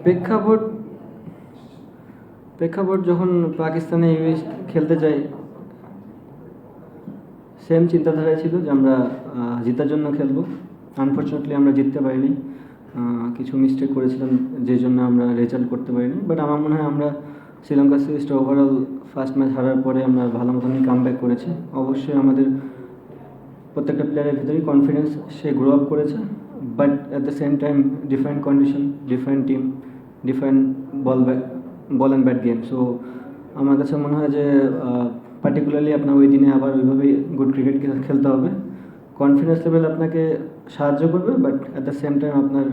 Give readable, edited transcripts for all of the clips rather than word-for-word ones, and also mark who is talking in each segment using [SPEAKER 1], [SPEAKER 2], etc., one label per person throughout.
[SPEAKER 1] প্রেক্ষাপট প্রেক্ষাপট যখন পাকিস্তানে খেলতে যাই, সেম চিন্তাধারায় ছিল যে আমরা জেতার জন্য খেলবো। আনফর্চুনেটলি আমরা জিততে পারিনি, কিছু মিস্টেক করেছিলাম যে জন্য আমরা রেজাল্ট করতে পারিনি। বাট আমার মনে হয় আমরা শ্রীলঙ্কা সিরিজটা ওভারঅল ফার্স্ট ম্যাচ হারার পরে আমরা ভালো মতনই কাম ব্যাক করেছি। অবশ্যই আমাদের প্রত্যেকটা প্লেয়ারের ভিতরেই কনফিডেন্স সে গ্রো আপ করেছে, but at the same time different condition, different team, different ball and bat game. So আমার কাছে মনে হয় যে পার্টিকুলারলি আপনার ওই দিনে আবার ওইভাবেই গুড ক্রিকেট খেলতে হবে। কনফিডেন্স লেভেল আপনাকে সাহায্য করবে, but at the same time আপনার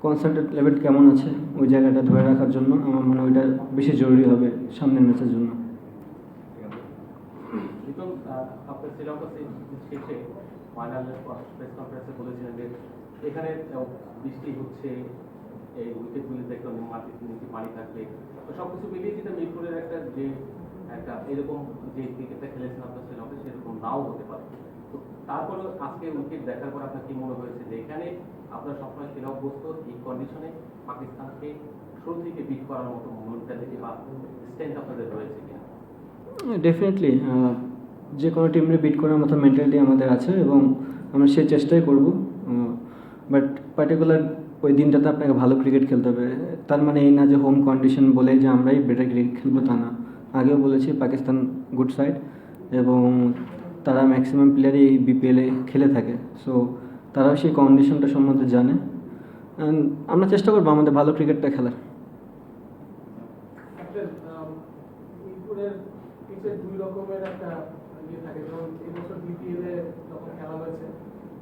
[SPEAKER 1] কনসেন্ট্রেট লেভেল কেমন আছে ওই জায়গাটা ধরে রাখার জন্য আমার মনে হয় ওইটা বেশি জরুরি হবে সামনের ম্যাচের জন্য।
[SPEAKER 2] আপনার শ্রীলঙ্কা শেষে ফাইনাল প্রেস কনফারেন্সে বলেছিলেন যে এখানে বৃষ্টি হচ্ছে, এই উইকেটগুলি দেখতে নিচে পানি থাকবে, তো সব কিছু মিলিয়ে যেটা মিরপুরের একটা এরকম যে ক্রিকেটটা খেলেছেন আপনার শ্রীলঙ্কা সেরকম নাও হতে পারে। তো তারপরে আজকে উইকেট দেখার পর আপনার কি মনে হয়েছে যে এখানে আপনার সবসময় খেলাগ্রস্ত এই কন্ডিশনে পাকিস্তানকে শুরু থেকে বিট করার মতো মেন্টালিটি বা স্ট্রেংথ আপনাদের রয়েছে কিনা?
[SPEAKER 1] ডেফিনেটলি যে কোনো টিমে বিট করার মতো মেন্টালিটি আমাদের আছে এবং আমরা সেই চেষ্টাই করব। বাট পার্টিকুলার ওই দিনটাতে আপনাকে ভালো ক্রিকেট খেলতে হবে, তার মানে এই না যে হোম কন্ডিশন বলে যে আমরাই বেটার ক্রিকেট খেলবো তা না। আগেও বলেছি পাকিস্তান গুড সাইড এবং তারা ম্যাক্সিমাম প্লেয়ারই এই বিপিএলে খেলে থাকে, সো তারাও সেই কন্ডিশনটা সম্বন্ধে জানে। অ্যান্ড আমরা চেষ্টা করবো আমাদের ভালো ক্রিকেটটা খেলার।
[SPEAKER 3] দুই রকমের একটা ইয়ে থাকে, যেমন এবছর বিপিএলে যখন খেলা হয়েছে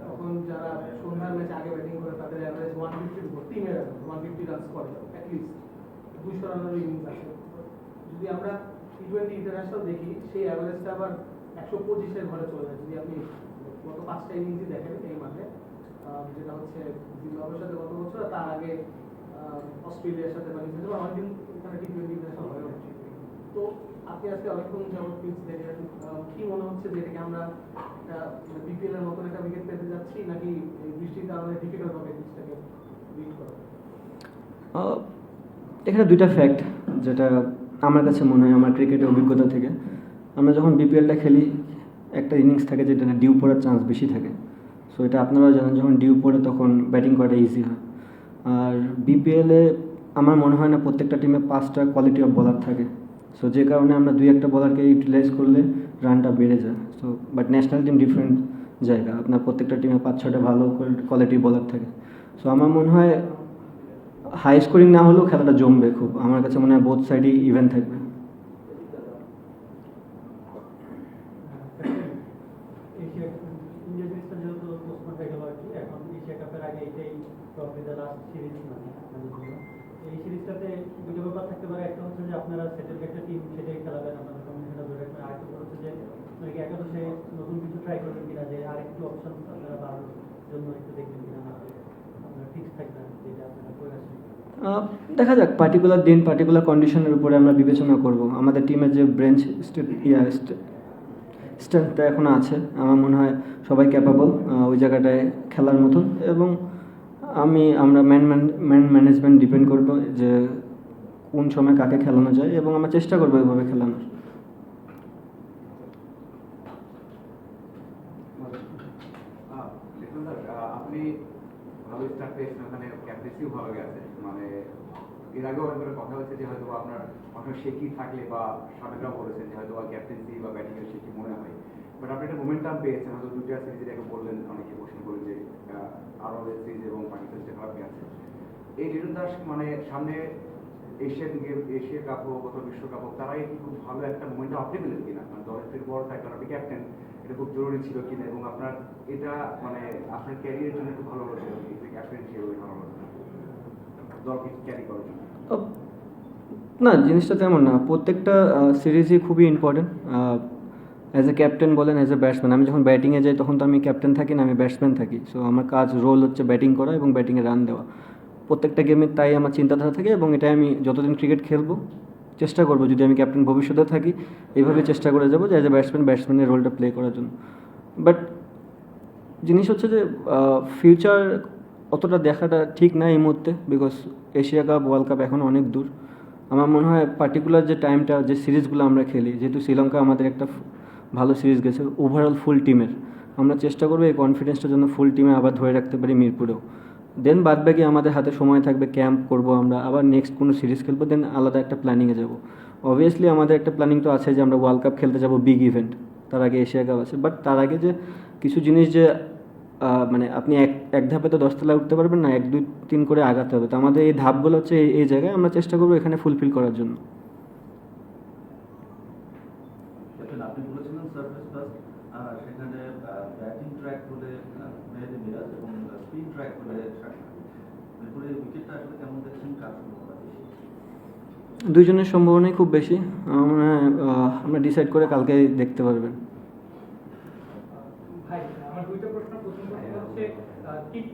[SPEAKER 3] তখন যারা সন্ধ্যার ম্যাচে আগে ব্যাটিং করে তাদের অ্যাভারেজ 150 টিমের 150 রানস করে, অ্যাটলিস্ট 200 রানের ইনিংস আছে। যদি আমরা টি20 ইন্টারন্যাশনাল দেখি সেই অ্যাভারেজটা আবার 125-এর ঘরে চলে যায়। যদি আপনি গত 5টা ইনিংসই দেখেন এই মাঠে, যেটা হচ্ছে জিম্বাবুয়ের সাথে গত বছর, তার আগে অস্ট্রেলিয়ার সাথে পাকিস্তান, অনেকদিন এখানে টি20 ইন্টারন্যাশনাল হয়ে উঠছে। তো আপনি আজকে অনেকক্ষণ যেমন পিচ দেখেন, কি মনে হচ্ছে যে এটাকে আমরা বিপিএল এর মতন একটা উইকেট পেতে যাচ্ছি, নাকি এই বৃষ্টির কারণে ডিফিকাল্ট হবে পিচটাকে বিট করা?
[SPEAKER 1] এখানে দুইটা ফ্যাক্ট যেটা আমার কাছে মনে হয় আমার ক্রিকেটের অভিজ্ঞতা থেকে। আমরা যখন বিপিএলটা খেলি একটা ইনিংস থাকে যেটা ডিউ পড়ার চান্স বেশি থাকে, সো এটা আপনারাও জানেন যখন ডিউ পড়ে তখন ব্যাটিং করাটা ইজি হয়। আর বিপিএলে আমার মনে হয় না প্রত্যেকটা টিমে 5টা কোয়ালিটি অফ বলার থাকে, সো যে কারণে আমরা 2-1টা বলারকে ইউটিলাইজ করলে রানটা বেড়ে যায়। So but national team different জায়গা, আপনার প্রত্যেকটা টিমে 5-6টা ভালো কোয়ালিটির বলার থাকে। সো আমার মনে হয় হাই স্কোরিং না হলেও খেলাটা জমবে খুব, আমার কাছে মনে হয় বোথ সাইডই ইভেন থাকবে।
[SPEAKER 4] এই সিরিজটাতে দুটো ব্যাপার থাকতে পারে, একটা হচ্ছে যে আপনারা সেটেল একটা টিম সেটাই খেলাবেন, আপনাদের কমিশনটা ধরে রাখবেন। আরেকটা হচ্ছে যে নাকি একাদশে নতুন কিছু ট্রাই করবেন কিনা, যে আরেকটু অপশন আপনারা বাড়ানোর জন্য একটু দেখবেন কিনা, না আপনারা ফিক্স থাকবেন যেটা আপনারা করে আসেন।
[SPEAKER 1] দেখা যাক, পার্টিকুলার দিন পার্টিকুলার কন্ডিশনের উপরে আমরা বিবেচনা করব। আমাদের টিমের যে ব্রেঞ্চ স্ট্রেংথটা এখনও আছে, আমার মনে হয় সবাই ক্যাপাবল ওই জায়গাটায় খেলার মতন, এবং আমরা ম্যান ম্যানেজমেন্ট ডিপেন্ড করবো যে কোন সময় কাকে খেলানো যায়, এবং আমরা চেষ্টা করবো এভাবে খেলানোর।
[SPEAKER 5] আপনি ভালো স্টার্ট পেয়েছেন, ওখানে ক্যাপ্টেন্সিও ভালো গেছে, মানে এর আগেও অনেকবার কথা হচ্ছে যে হয়তো আপনার অনেক শেকি থাকলে বা সাবেকরাও বলেছেন যে হয়তো ক্যাপ্টেন্সি বা ব্যাটিং এর শেকি মনে হয়, বাট আপনি একটা মোমেন্টাম পেয়েছেন, হয়তো দুটো সিরিজের আগে বললেন, অনেকে কোশ্চেন করেন যে আরও সিরিজ এবং পাকিস্তান যে খারাপ গেছে। এই লিটন দাস মানে সামনে এশিয়া কাপ হোক অথবা বিশ্বকাপ হোক, তারাই খুব ভালো একটা মোমেন্টাম আপনি পেলেন কিনা, মানে দলের বড় টাইটার আপনি ক্যাপ্টেন, এটা খুব জরুরি ছিল কিনা, এবং আপনার এটা মানে আপনার ক্যারিয়ারের জন্য একটু ভালো হচ্ছে ক্যাপ্টেন হিসেবে ভালো হচ্ছে দলকে ক্যারি করার জন্য?
[SPEAKER 1] না, জিনিসটা তেমন না, প্রত্যেকটা সিরিজই খুবই ইম্পর্টেন্ট। অ্যাজ এ ক্যাপ্টেন বলেন, অ্যাজ এ ব্যাটসম্যান, আমি যখন ব্যাটিংয়ে যাই তখন তো আমি ক্যাপ্টেন থাকি না, আমি ব্যাটসম্যান থাকি। সো আমার কাজ রোল হচ্ছে ব্যাটিং করা এবং ব্যাটিংয়ে রান দেওয়া প্রত্যেকটা গেমে, তাই আমার চিন্তাধারা থাকে এবং এটাই আমি যতদিন ক্রিকেট খেলবো চেষ্টা করবো, যদি আমি ক্যাপ্টেন ভবিষ্যতে থাকি এইভাবে চেষ্টা করে যাবো যে অ্যাজ এ ব্যাটসম্যানের রোলটা প্লে করার জন্য। বাট জিনিস হচ্ছে যে ফিউচার অতটা দেখাটা ঠিক না এই মুহূর্তে, because Asia cup world cup এখন অনেক দূর। আমার মনে হয় পার্টিকুলার যে টাইমটা, যে সিরিজগুলো আমরা খেলি, যেহেতু শ্রীলঙ্কা আমাদের একটা ভালো সিরিজ গেছে ওভারঅল ফুল টিমের, আমরা চেষ্টা করবো এই কনফিডেন্সটা জন্য ফুল টিমে আবার ধরে রাখতে পারি মিরপুরেও। দেন বাদবাকি আমাদের হাতে সময় থাকবে, ক্যাম্প করব আমরা, আবার নেক্সট কোনো সিরিজ খেলবো, দেন আলাদা একটা প্ল্যানিংয়ে যাব। অবভিয়াসলি আমাদের একটা প্ল্যানিং তো আছে যে আমরা ওয়ার্ল্ড কাপ খেলতে যাব, বিগ ইভেন্ট, তার আগে এশিয়া কাপ আছে। বাট তার আগে যে কিছু জিনিস যে মানে আপনি এক ধাপে তো 10 তলায় উঠতে পারবেন না, 1 2 3 করে আগাতে হবে। তো আমাদের এই ধাপগুলো হচ্ছে এই জায়গায় আমরা চেষ্টা করবো এখানে ফুলফিল করার জন্য।
[SPEAKER 6] ক্যাপ্টেন, আপনি বলেছিলেন সার্ভিস ফার্স্ট, সেখানে ব্যাটিং ট্র্যাক হলে মেহেদী মিরাজ এবং স্পিন ট্র্যাক হলে মিরপুরে উইকেটটা আসলে কেমন দেখছেন, কার সম্ভাবনা বেশি?
[SPEAKER 1] দুইজনের সম্ভাবনাই খুব বেশি। আমরা ডিসাইড করে কালকে দেখতে পারবেন।
[SPEAKER 3] ভাই আমার দুইটা প্রশ্ন। প্রথম প্রশ্ন হচ্ছে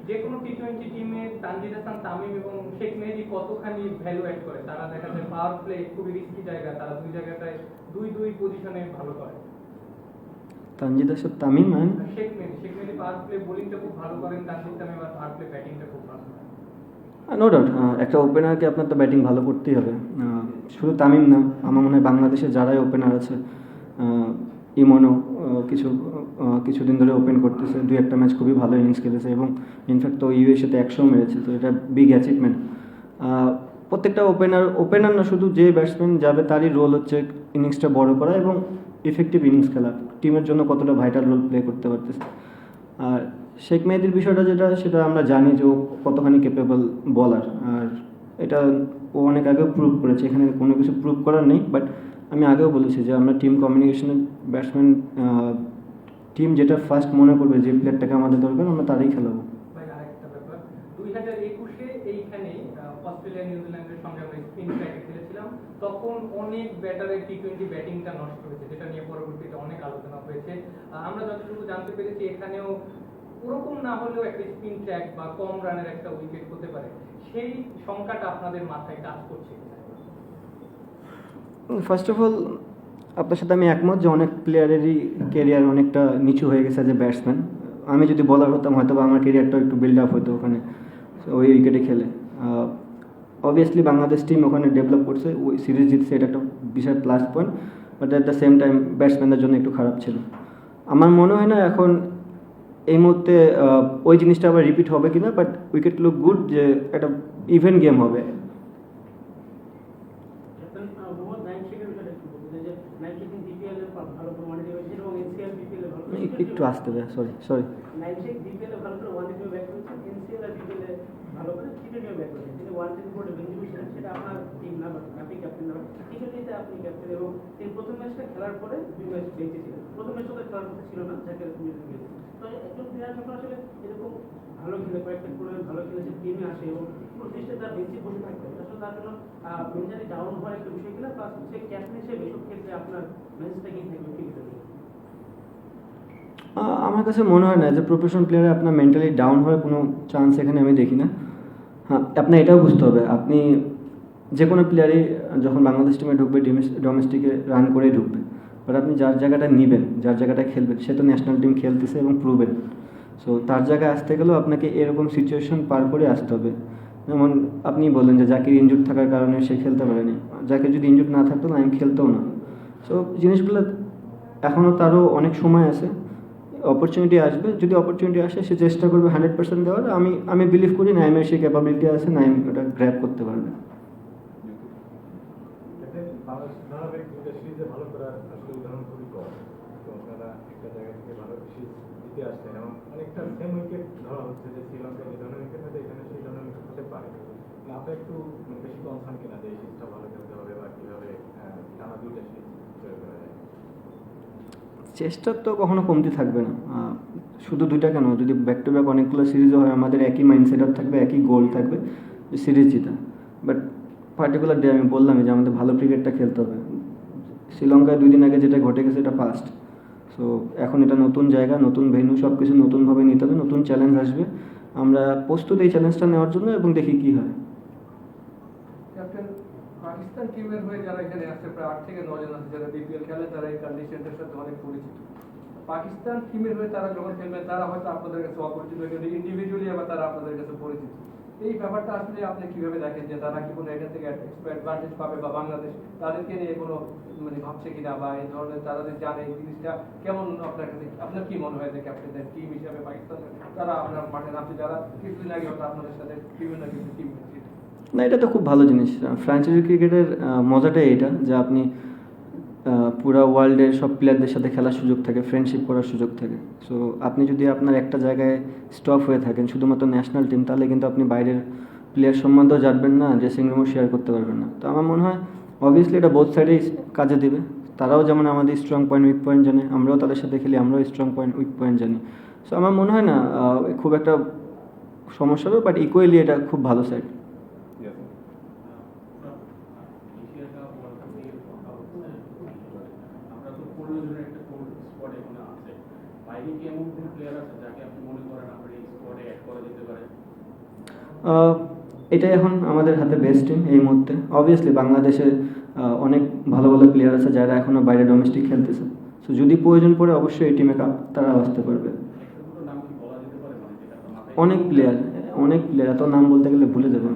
[SPEAKER 3] যে কোনো টি-20 টিমে তানজিদ হাসান তামিম এবং শেখ মেহেদী কতখানি ভ্যালু অ্যাড করে? তারা দেখা যায় পাওয়ার প্লে খুবই রিস্কি জায়গা, তারা দুই জায়গাটায় দুই পজিশনে ভালো করে।
[SPEAKER 1] Tanzid Hasan Tamim and
[SPEAKER 3] Sheikh Mahedi power play বোলিংটা খুব ভালো করেন, তানজিদ তামিম আর পাওয়ার প্লে ব্যাটিংটা খুব ভালো করেন।
[SPEAKER 1] নো ডাউট একটা ওপেনারকে আপনার তো ব্যাটিং ভালো করতেই হবে। শুধু তামিম না, আমার মনে হয় বাংলাদেশে যারাই ওপেনার আছে, ইমনও কিছুদিন ধরে ওপেন করতেছে, 2-1টা ম্যাচ খুবই ভালো ইনিংস খেলেছে এবং ইনফ্যাক্ট তো ইউএসএতে 100 মেরেছে, তো এটা বিগ অ্যাচিভমেন্ট। প্রত্যেকটা ওপেনার না, শুধু যে ব্যাটসম্যান যাবে তারই রোল হচ্ছে ইনিংসটা বড় করা এবং ইফেক্টিভ ইনিংস খেলা, টিমের জন্য কতটা ভাইটাল রোল প্লে করতে পারতেছে। আর শেখ মেহেদীর বিষয়টা সেটা আমরা জানি যে ও কতখানি ক্যাপেবল বলার, আর এটা ও অনেক আগেও প্রুভ করেছে, এখানে কোনো কিছু প্রুভ করার নেই। বাট আমি আগেও বলেছি যে আমরা টিম কমিউনিকেশনের ব্যাটসম্যান, টিম যেটা ফার্স্ট মনে করবে যে প্লেয়ারটাকে আমাদের দরকার, আমরা তারই খেলাবো।
[SPEAKER 3] ভাই আরেকটা ব্যাপার, 2021-এ এইখানে অস্ট্রেলিয়া নিউজিল্যান্ডের সঙ্গে আমরা স্পিন ট্র্যাকে খেলেছিলাম, তখন অনেক ব্যাটারের টি-20 ব্যাটিংটা নষ্ট হয়েছে, যেটা নিয়ে পরবর্তীতে অনেক আলোচনা হয়েছে। আমরা যতটুকু জানতে পেরেছি এখানেও ওরকম না হলেও একটা স্পিন ট্র্যাক বা কম রানের একটা উইকেট হতে পারে, সেই সংখ্যাটা আপনাদের মাথায় কাজ করছে কিনা?
[SPEAKER 1] ফার্স্ট অফ অল আপনার সাথে আমি একমত যে অনেক প্লেয়ারেরই কেরিয়ার অনেকটা নিচু হয়ে গেছে যে ব্যাটসম্যান। আমি যদি বলার হতাম হয়তো বা আমার কেরিয়ারটা একটু বিল্ড আপ হতো ওখানে ওই উইকেটে খেলে। অবভিয়াসলি বাংলাদেশ টিম ওখানে ডেভেলপ করছে, ওই সিরিজ জিতছে, এটা একটা বিশাল plus point. But at the same time ব্যাটসম্যানদের জন্য একটু খারাপ ছিল। আমার মনে হয় না এখন এই মুহূর্তে ওই জিনিসটা আবার রিপিট হবে কিনা, বাট উইকেট লুক গুড, যে একটা ইভেন্ট গেম হবে।
[SPEAKER 4] ক্যাপ্টেন, মোহাম্মদ নাইম শেখের বিষয়টা একটু বলতে, যে নাইম শেখ বিপিএল এ ভালো করে ওয়ানডে হয়েছে এবং এনসিএল বিপিএল এ ভালো
[SPEAKER 1] একটু আসতে হবে, সরি।
[SPEAKER 4] নাইম শেখ বিপিএল এ ভালো করে ওয়ানডে ব্যাট করেছে, এনসিএল আর বিপিএল এ ভালো করে টি-20 ব্যাট করেছে। তিনি ওয়ানডে রিপোর্টে বেঞ্জিমি ছিলেন, সেটা আপনার টিম না, আপনি ক্যাপ্টেন না, টি-20-তে আপনি ক্যাপ্টেন এবং তিনি প্রথম ম্যাচটা খেলার পরে 2 ম্যাচ বেঁচে ছিলেন। প্রথম ম্যাচটা তো খেলার কথা ছিল না, যাকে তুমি গেছে। তো একজন প্লেয়ার যখন আসলে এরকম ভালো খেলে, কয়েকটা টুর্নামেন্ট ভালো খেলেছে, টিমে আসে এবং পুরো টেস্টে তার বেঞ্চে বসে থাকতে হবে, আসলে তার জন্য মেন্টালি ডাউন হওয়ার একটা বিষয় কিনা, প্লাস হচ্ছে ক্যাপ্টেন হিসেবে এসব ক্ষেত্রে আপনার মেসেজটা কি থাকবে কি বিষয়?
[SPEAKER 1] আমার কাছে মনে হয় না যে প্রফেশনাল প্লেয়ারে আপনার মেন্টালি ডাউন হওয়ার কোনো চান্স এখানে আমি দেখি না। হ্যাঁ, আপনার এটাও বুঝতে হবে, আপনি যে কোনো প্লেয়ারই যখন বাংলাদেশ টিমে ঢুকবে ডোমেস্টিকে রান করেই ঢুকবে। বাট আপনি যার জায়গাটা নেবেন, যার জায়গাটা খেলবেন, সে তো ন্যাশনাল টিম খেলতেছে এবং প্রুভেন। সো তার জায়গায় আসতে গেলেও আপনাকে এরকম সিচুয়েশন পার করে আসতে হবে। যেমন আপনি বললেন যে জাকির ইনজুর থাকার কারণে সে খেলতে পারেনি, জাকির যদি ইনজুর না থাকতো না, আমি খেলতেও না। সো জিনিসগুলো এখনও তারও অনেক সময় আছে, অপরচুনিটি আসবে, যদি অপরচুনিটি আসে সে চেষ্টা করবে 100% দেওয়ার। আমি বিলিভ করি নাইমের সেই ক্যাপাবিলিটি আছে, নাইম ওটা গ্র্যাব করতে পারবে।
[SPEAKER 7] ধারাবাহিক দুইটা সিরিজে ভালো করার আসলে উদাহরণ খুবই কম। তো আপনারা একটা জায়গা থেকে ভালো সিরিজ জিতে আসছেন এবং অনেকটা সেম উইকেট ধরা হচ্ছে যে শ্রীলঙ্কায় যে ধরনের উইকেট হতে এখানে সেই ধরনের উইকেট হতে পারে। আপনার একটু বেশি কনসার্ন কিনা যে এই সিরিজটা ভালো খেলতে হবে বা কীভাবে টানা দুইটা সিরিজ তৈরি করা যায়?
[SPEAKER 1] চেষ্টার তো কখনো কমতি থাকবে না, শুধু দুইটা কেন, যদি ব্যাক টু ব্যাক অনেকগুলো সিরিজও হয় আমাদের একই মাইন্ডসেট আপ থাকবে, একই গোল থাকবে যে সিরিজ জিতা। বাট পার্টিকুলার ডে আমি বললামই যে আমাদের ভালো ক্রিকেটটা খেলতে হবে। শ্রীলঙ্কায় 2 দিন আগে যেটা ঘটে গেছে এটা পাস্ট। সো এখন এটা নতুন জায়গা, নতুন ভেন্যু, সব কিছু নতুনভাবে নিতে হবে, নতুন চ্যালেঞ্জ আসবে। আমরা প্রস্তুত এই চ্যালেঞ্জটা নেওয়ার জন্য এবং দেখি কী হয়।
[SPEAKER 3] ক্যাপ্টেন, পাকিস্তান টিমের হয়ে যারা এখানে আসছে প্রায় 8 থেকে 9 জন আছে যারা বিপিএল খেলে, তারা এই কন্ডিশনটার সাথে অনেক পরিচিত।
[SPEAKER 8] পাকিস্তান টিমের হয়ে তারা যখন খেলবে তারা হয়তো আপনাদের কাছে অপরিচিত, কিন্তু ইন্ডিভিজুয়ালি আবার তারা আপনাদের কাছে পরিচিত। এই ব্যাপারটা আসলে আপনি কিভাবে দেখেন যে তারা কি কোনো এখান থেকে অ্যাডভান্টেজ পাবে, বা বাংলাদেশ তাদেরকে নিয়ে কোনো মানে ভাবছে কিনা, বা এই ধরনের তারা যে জানে এই জিনিসটা কেমন, আপনার কাছে আপনার কি মনে হয় যে ক্যাপ্টেনের টিম হিসাবে পাকিস্তান তারা আপনার মাঠে নামছে, যারা কিছুদিন আগে হয়তো আপনাদের সাথে বিভিন্ন কিছু টিম
[SPEAKER 1] না, এটা তো খুব ভালো জিনিস। ফ্র্যাঞ্চাইজি ক্রিকেটের মজাটাই এটা যে আপনি পুরো ওয়ার্ল্ডের সব প্লেয়ারদের সাথে খেলার সুযোগ থাকে, ফ্রেন্ডশিপ করার সুযোগ থাকে। সো আপনি যদি আপনার একটা জায়গায় স্টপ হয়ে থাকেন শুধুমাত্র ন্যাশনাল টিম, তাহলে কিন্তু আপনি বাইরের প্লেয়ার সম্বন্ধেও জানবেন না, ড্রেসিং রুমও শেয়ার করতে পারবেন না। তো আমার মনে হয় অবভিয়াসলি এটা বোথ সাইডেই কাজে দিবে। তারাও যেমন আমাদের স্ট্রং পয়েন্ট উইক পয়েন্ট জানে, আমরাও তাদের সাথে খেলি, আমরাও স্ট্রং পয়েন্ট উইক পয়েন্ট জানি। সো আমার মনে হয় না খুব একটা সমস্যা হবে, বাট ইকুয়ালি এটা খুব ভালো side.
[SPEAKER 2] Asia cup world cup নিয়ে কথা হচ্ছে, আমরা তো 15 জনের একটা কোর স্কোয়াড এখানে আছে, বাইরে কি এমন কোনো প্লেয়ার আছে যাকে আপনি মনে করেন আপনার এই স্কোয়াডে অ্যাড করা যেতে পারে?
[SPEAKER 1] এটাই এখন আমাদের হাতে বেস্ট টিম এই মুহূর্তে। অবভিয়াসলি বাংলাদেশে অনেক ভালো ভালো প্লেয়ার আছে যারা এখনও বাইরে ডোমেস্টিক খেলতেছে। সো যদি প্রয়োজন পড়ে অবশ্যই এই টিমে তারা আসতে পারবে।
[SPEAKER 2] একটা দুটো নাম কি বলা যেতে পারে, মানে যেটা আপনার মাথায়
[SPEAKER 1] অনেক প্লেয়ার, এত নাম বলতে গেলে ভুলে যাবেন।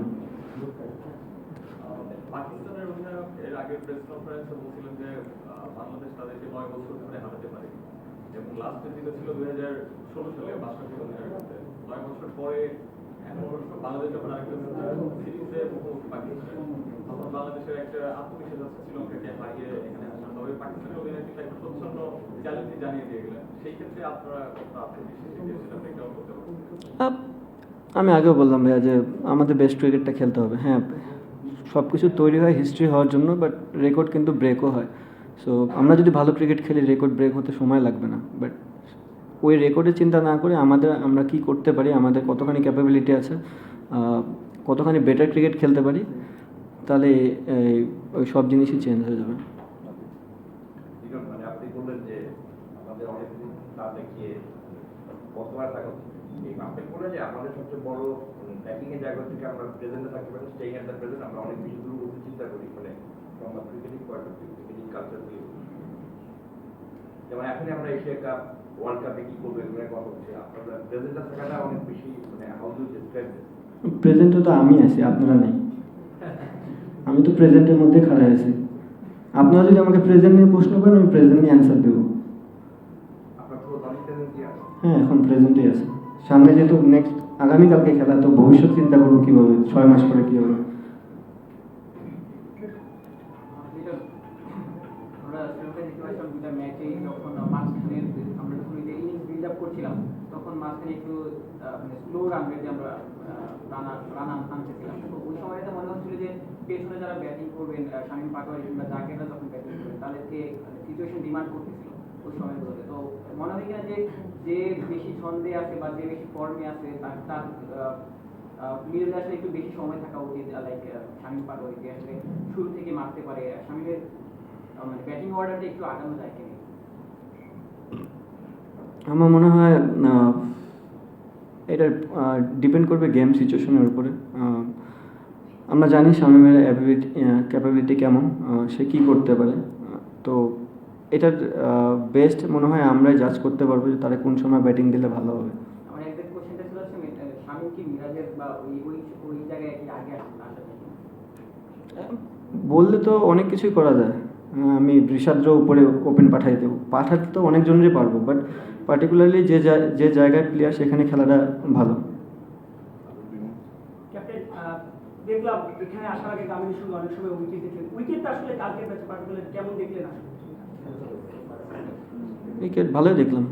[SPEAKER 2] পাকিস্তানের অধিনায়ক এর আগে প্রেস কনফারেন্সে বলছিলেন যে বাংলাদেশ তাদেরকে 9 বছর ধরে হারাতে পারে, এবং লাস্টে যেটা ছিল 2016 সালে বাংলাদেশের মধ্যে 9 বছর পরে এখন অবশ্য বাংলাদেশ যখন আরেকটা সিরিজে মুখোমুখি পাকিস্তান, তখন বাংলাদেশের একটা আত্মবিশ্বাস আছে শ্রীলঙ্কাকে হারিয়ে এখানে আসা। তবে পাকিস্তানের অধিনায়ক একটা প্রচ্ছন্ন চ্যালেঞ্জ জানিয়ে দিয়ে গেলেন, সেই ক্ষেত্রে আপনারা কতটা আত্মবিশ্বাসী যে সেটা ব্রেকডাউন করতে পারবেন?
[SPEAKER 1] আমি আগেও বললাম ভাইয়া যে আমাদের বেস্ট ক্রিকেটটা খেলতে হবে। হ্যাঁ, সব কিছু তৈরি হয় হিস্ট্রি হওয়ার জন্য, বাট রেকর্ড কিন্তু ব্রেকও হয়। সো আমরা যদি ভালো ক্রিকেট খেলি, রেকর্ড ব্রেক হতে সময় লাগবে না। বাট ওই রেকর্ডের চিন্তা না করে আমরা কি করতে পারি, আমাদের কতখানি ক্যাপাবিলিটি আছে, কতখানি বেটার ক্রিকেট খেলতে পারি, তাহলে ওই সব জিনিসই চেঞ্জ হয়ে যাবে।
[SPEAKER 5] মানে আপনি বললেন যে আমাদের অনেকদিন না দেখিয়ে বর্তমানে থাকা আপনি বললেন যে আমাদের সবচেয়ে বড় ব্যাটিং এর জায়গা থেকে আমরা প্রেজেন্টে থাকতে পারি, স্টেইং এট দ্য প্রেজেন্ট। আমরা অনেক বেশি দূর চিন্তা করি, মানে from the cricketing point of view, cricketing culture view. যেমন এখন আমরা এশিয়া কাপ, ওয়ার্ল্ড কাপে কি করবো এগুলো কথা হচ্ছে, আপনারা প্রেজেন্টে থাকাটা অনেক বেশি, মানে হাউ ডু ডিসক্রাইব দিস?
[SPEAKER 1] প্রেজেন্টে তো আমি আছি, আপনারা নেই। আমি তো প্রেজেন্টের মধ্যে খাড়া আছি। আপনারা যদি আমাকে প্রেজেন্ট নিয়ে প্রশ্ন করেন, আমি প্রেজেন্ট নিয়ে অ্যান্সার দেবো।
[SPEAKER 5] আপনার পুরো দলই প্রেজেন্ট কি আছে?
[SPEAKER 1] হ্যাঁ, এখন প্রেজেন্টেই আছে। সামনে যেহেতু নেক্সট আগামীকালকে খেলা, তো ভবিষ্যৎ চিন্তা করবো কীভাবে, 6 মাস পরে কী হবে।
[SPEAKER 9] আমরা শ্রীলঙ্কা দেখতে পাচ্ছিলাম দুটা ম্যাচে, যখন মাঝখানে আমরা যখন ইনিংস বিল্ড আপ করছিলাম, তখন মাঝখানে একটু মানে স্লো রান রেটে আমরা রান আনতেছিলাম। তো ওই সময়টা মনে হচ্ছিল যে পেছনে যারা ব্যাটিং করবেন, শামীম পাটোয়ারি কিংবা জাকেররা যখন ব্যাটিং করবেন, তাদেরকে সিচুয়েশন ডিমান্ড করতেছিল ওই সময়গুলোতে। তো মনে হয় কিনা যে বেশি ছন্দে আছে বা যে বেশি ফর্মে আছে, তার মিডলে আসলে একটু বেশি সময় থাকা উচিত, লাইক শামীম পাটোয়ারি যে আসলে শুরু থেকে মারতে পারে। শামীমের মানে ব্যাটিং অর্ডারটা একটু আগানো যায় কিনা?
[SPEAKER 1] আমার মনে হয় এটা ডিপেন্ড করবে গেম সিচুয়েশনের উপরে। আমরা জানি শামীমের ক্যাপাবিলিটি কেমন, সে কী করতে পারে। তো এটার বেস্ট মনে হয় আমরাই জাজ করতে পারবো যে তারা কোন সময় ব্যাটিং দিলে ভালো হবে।
[SPEAKER 9] আমার এক্সাক্ট কোশ্চেনটা ছিল হচ্ছে শামীম কি মিরাজের বা ওই জায়গায় কি আগে আসা যায়?
[SPEAKER 1] বললে তো অনেক কিছুই করা যায়। আমি ঋষাদ্র উপরে ওপেন পাঠাই দেবো, পাঠাতে তো অনেকজনেরই পারবো, বাট পার্টিকুলারলি যে জায়গায় প্লেয়ার সেখানে খেলাটা ভালো।
[SPEAKER 10] ক্যাপ্টেন, দেখলাম এখানে আসার আগে কামিনীর সঙ্গে অনেক সময় উইকেট দেখলেন, উইকেটটা আসলে কালকের ম্যাচে পার্টিকুলার কেমন দেখলেন?
[SPEAKER 1] উইকেট ভালোই দেখলাম,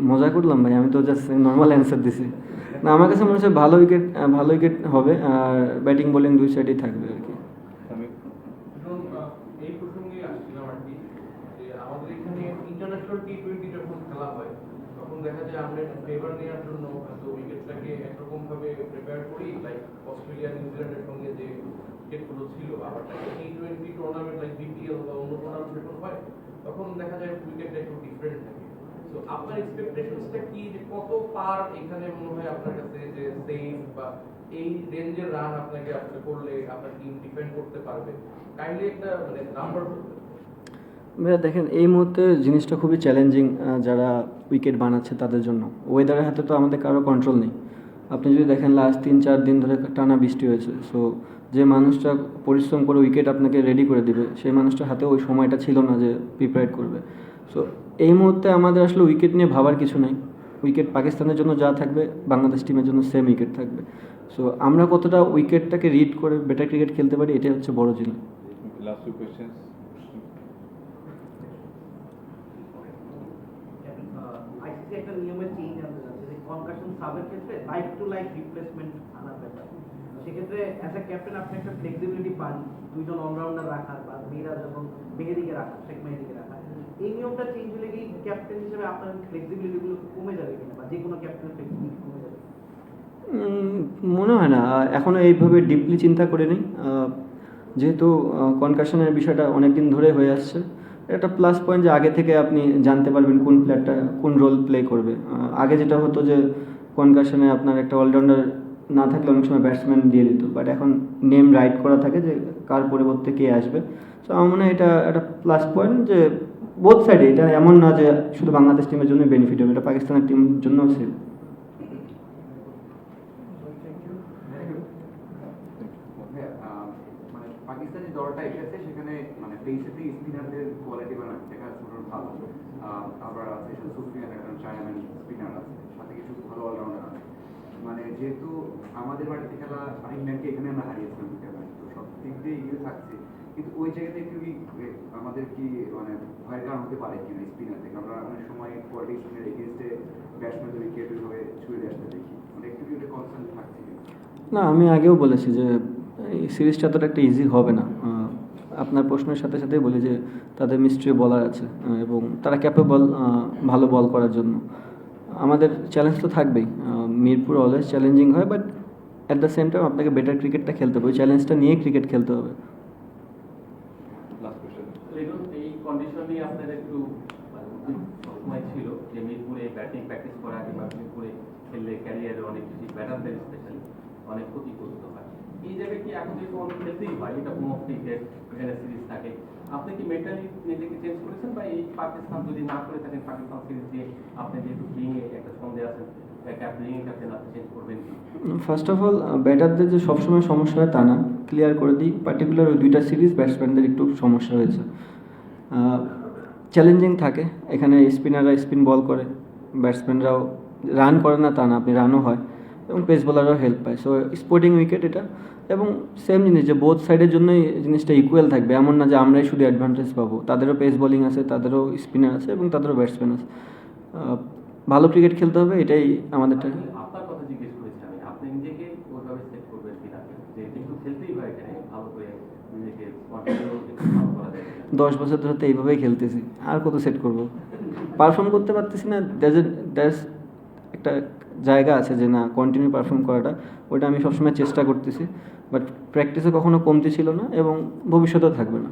[SPEAKER 1] মজা করলাম ভাই। আমি তো জাস্ট নর্মাল অ্যান্সার দিছি। না, আমার কাছে মনে হচ্ছে ভালো উইকেট হবে, আর ব্যাটিং বোলিং দুই সাইডেই থাকবে আর কি।
[SPEAKER 8] এই প্রসঙ্গে আসছিলাম আর কি, যে আমাদের এখানে ইন্টারন্যাশনাল টি-20 যখন খেলা হয়, তখন দেখা যায় আমরা ফেভার নেওয়ার জন্য হয়তো উইকেটটাকে একরকম ভাবে প্রিপেয়ার করি, লাইক অস্ট্রেলিয়া নিউজিল্যান্ডের সঙ্গে যে উইকেটগুলো ছিল। আবার টি-20 টুর্নামেন্ট লাইক বিপিএল বা অন্য টুর্নামেন্ট যখন হয়, তখন দেখা যায় উইকেটটা একটু ডিফারেন্ট থাকে। তো আপনার এক্সপেকটেশনসটা কি, যে কত পার এখানে মনে হয় আপনার কাছে যে সেফ, বা এই রেঞ্জের রান আপনাকে আসলে করলে আপনার টিম ডিফেন্ড করতে পারবে? কাইন্ডলি একটা মানে নাম্বার বলবেন।
[SPEAKER 1] ভাইয়া দেখেন এই মুহূর্তে জিনিসটা খুবই চ্যালেঞ্জিং যারা উইকেট বানাচ্ছে তাদের জন্য। ওয়েদারের হাতে তো আমাদের কারো কন্ট্রোল নেই। আপনি যদি দেখেন লাস্ট 3-4 দিন ধরে টানা বৃষ্টি হয়েছে, সো যে মানুষটা পরিশ্রম করে উইকেট আপনাকে রেডি করে দিবে সেই মানুষটার হাতে ওই সময়টা ছিল না যে প্রিপেয়ার করবে। সো এই মুহূর্তে আমাদের আসলে উইকেট নিয়ে ভাবার কিছু নেই। উইকেট পাকিস্তানের জন্য যা থাকবে বাংলাদেশ টিমের জন্য সেম উইকেট থাকবে। সো আমরা কতটা উইকেটটাকে রিড করে বেটার ক্রিকেট খেলতে পারি এটাই হচ্ছে বড় জিনিস।
[SPEAKER 7] Last two questions.
[SPEAKER 4] আইসিসি একটা নিয়মের চেঞ্জ আনতে যাচ্ছে যে কনকাশন সাবের ক্ষেত্রে লাইফ টু লাইফ রিপ্লেসমেন্ট আনার ব্যাপার। সেক্ষেত্রে অ্যাজ এ ক্যাপ্টেন আপনি একটা ফ্লেক্সিবিলিটি পান দুইজন অলরাউন্ডার রাখার বা মিরাজ এবং মেহেদিকে রাখার, শেখ মেহেদিকে রাখার। এই নিয়মটা চেঞ্জ হলে কি ক্যাপ্টেন হিসেবে আপনার ফ্লেক্সিবিলিটিগুলো কমে যাবে কিনা বা যে কোনো ক্যাপ্টেনের ফ্লেক্সিবিলিটি কমে যাবে?
[SPEAKER 1] মনে হয় না, এখনও এইভাবে ডিপলি চিন্তা করিনি। যেহেতু কনকাশনের বিষয়টা অনেক দিন ধরে হয়ে আসছে, একটা প্লাস পয়েন্ট যে আগে থেকে আপনি জানতে পারবেন কোন প্লেয়ারটা কোন রোল প্লে করবে। আগে যেটা হতো যে কনকাশনে আপনার একটা অলরাউন্ডার না থাকলে অনেক সময় ব্যাটসম্যান দিয়ে দিত, বাট এখন নেম রাইট করা থাকে যে কার পরিবর্তে কে আসবে। সো আমার মনে হয় এটা একটা প্লাস পয়েন্ট যে বোথ সাইডে, এটা এমন না যে শুধু বাংলাদেশ টিমের জন্য বেনিফিট হবে, এটা পাকিস্তানের টিমের জন্যও সেম।
[SPEAKER 5] মানে পাকিস্তানি দলটা এসেছে সেখানে মানে পেসেতে স্পিনারদের কোয়ালিটি মানে দেখা যাচ্ছে মোটামুটি ভালো। আবার আছে সুফিয়ান একজন চায়নাম্যান স্পিনার আছে, সাথে কিছু ভালো অলরাউন্ডার আছে। মানে যেহেতু আমাদের বাড়িতে খেলা ইংল্যান্ডকে এখানে আমরা হারিয়েছিলাম, তো সব দিক দিয়ে ইয়ে থাকছে, কিন্তু ওই জায়গাতে একটু আমাদের কি মানে ভয়ের কারণ হতে পারে কিনা স্পিনার থেকে? আমরা অনেক সময় কোয়ালিটি স্পিনার এগেনস্টে ব্যাটসম্যানদের উইকেট হয়ে ছুঁড়ে আসতে দেখি, মানে একটু কি ওটা কনসার্ন থাকছে কিনা?
[SPEAKER 1] না, আমি আগেও বলেছি যে এই সিরিজটা এতটা একটা ইজি হবে না। আপনার প্রশ্নের সাথে সাথেই বলি যে তাদের মিস্ট্রি বলার আছে এবং তারা ক্যাপেবল ভালো বল করার জন্য। আমাদের চ্যালেঞ্জ তো থাকবেই, মিরপুর অলওয়েজ চ্যালেঞ্জিং হয়, but at the same time আপনাকে বেটার ক্রিকেটটা খেলতে হবে, ওই চ্যালেঞ্জটা নিয়েই ক্রিকেট খেলতে হবে।
[SPEAKER 7] Last question.
[SPEAKER 2] এই কন্ডিশনে আপনার একটু সময় ছিল যে মিরপুরে ব্যাটিং প্র্যাকটিস করা কিংবা মিরপুরে খেললে ক্যারিয়ারে অনেক বেশি ব্যাটারদের স্পেশালি অনেক ক্ষতিগ্রস্ত হয়। এই জায়গায় কি এখন যেহেতু অনেক খেলতেই হয়, এটা হোম অফ ক্রিকেট, এখানে সিরিজ থাকে, আপনি কি মেন্টালি নিজেকে চেঞ্জ করেছেন বা এই পাকিস্তান যদি না করে থাকেন পাকিস্তান সিরিজ দিয়ে আপনি যেহেতু প্লেইংয়ে একটা সন্দেহ আছেন প্লেইংয়ে ক্যাপ্টেন আপনি চেঞ্জ করবেন কি?
[SPEAKER 1] ফার্স্ট অফ অল ব্যাটারদের যে সবসময় সমস্যা হয় তা না, ক্লিয়ার করে দিই, পার্টিকুলার ওই দুইটা সিরিজ ব্যাটসম্যানদের একটু সমস্যা হয়েছে। চ্যালেঞ্জিং থাকে, এখানে স্পিনাররা স্পিন বল করে, ব্যাটসম্যানরাও রান করে না তা না, আপনি রানও হয় এবং পেস বোলাররাও হেল্প পায়। সো স্পোর্টিং উইকেট এটা, এবং সেম জিনিস যে বোথ সাইডের জন্যই জিনিসটা ইকুয়াল থাকবে, এমন না যে আমরাই শুধু অ্যাডভান্টেজ পাবো, তাদেরও পেস বোলিং আছে, তাদেরও স্পিনার আছে এবং তাদেরও ব্যাটসম্যান আছে। ভালো ক্রিকেট খেলতে হবে, এটাই আমাদেরটা।
[SPEAKER 2] আপনার কথা জিজ্ঞেস করেছি আমি, আপনি নিজেকে ওইভাবে সেট করবেন কিনা যে কিন্তু খেলতেই হয় এখানে ভালো করে নিজেকে কন্টিনিউ ভালো করা যায়।
[SPEAKER 1] 10 বছর ধরে তো এইভাবেই খেলতেছি, আর কত সেট করব? পারফর্ম করতে পারতেছি না, দ্যাস একটা জায়গা আছে যে না কন্টিনিউ পারফর্ম করাটা, ওটা আমি সবসময় চেষ্টা করতেছি, বাট প্র্যাকটিসে কখনো কমতি ছিল না এবং ভবিষ্যতেও থাকবে না।